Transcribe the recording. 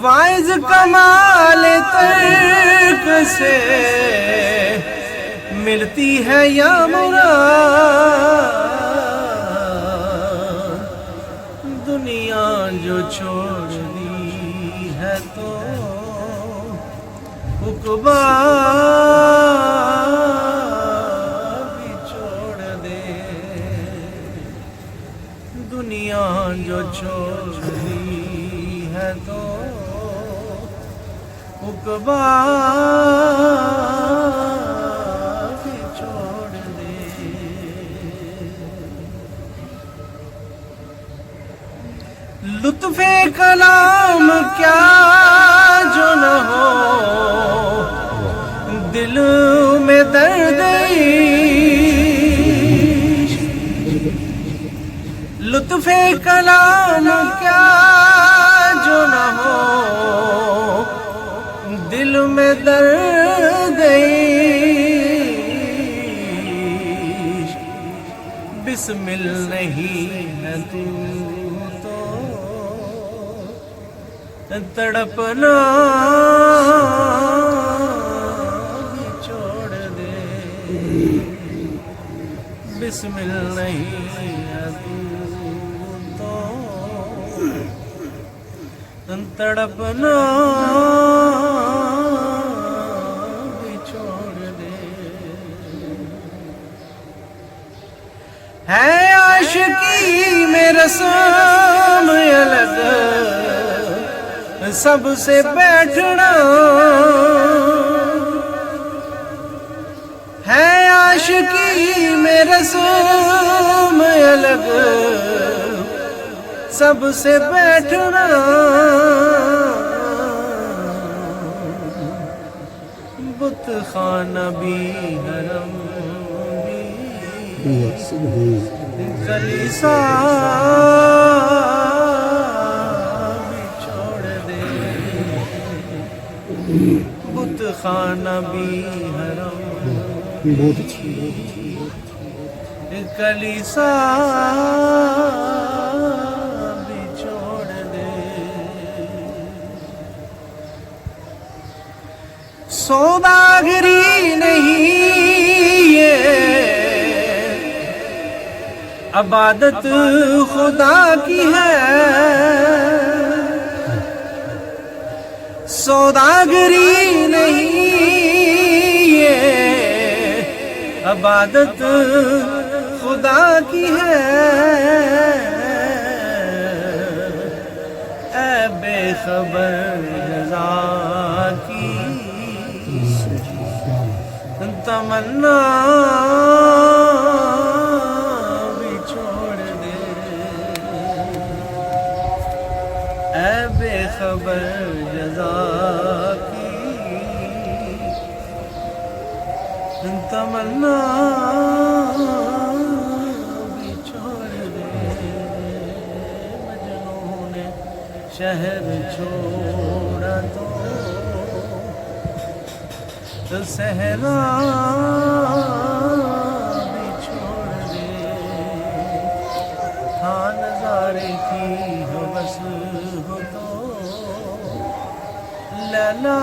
Wise کمال ترک سے ملتی ہے یا مراد، دنیا جو چھوڑ دی ہے تو عقبا بھی چھوڑ دے، دنیا جو چھوڑ دی ہے تو عقبا بھی چھوڑ دے۔ لطف کلام کیا جو نہ ہو، دل میں درد عشق، لطف کلام کیا جو نہ ہو، دل میں درد عشق، بسمل نہیں ہے تو تڑپنا بھی چھوڑ دے، بسمل نہیں ہے تو تڑپنا بھی چھوڑ دے۔ ہے عاشقی میں رسم الگ، سب سے بیٹھنا ہے، عاشقی میں رسم الگ، سب سے بیٹھنا بت خانہ بھی حرم بھی کلیسا بھی چھوڑ دے، بت خانہ بھی حرم کلیسا بھی چھوڑ دے۔ سوداگری نہیں یہ عبادت خدا کی ہے، سوداگری نہیں یہ عبادت خدا کی ہے، اے بے خبر رضا کی تمنا بھی چھوڑ دے، اے بے خبر جزا کی تمنا بھی چھوڑ دے۔ مجنوں نے شہر چھوڑا تو صحرا بھی چھوڑ دے، ہاں نظارے کی ہو بس ہو تو لیلا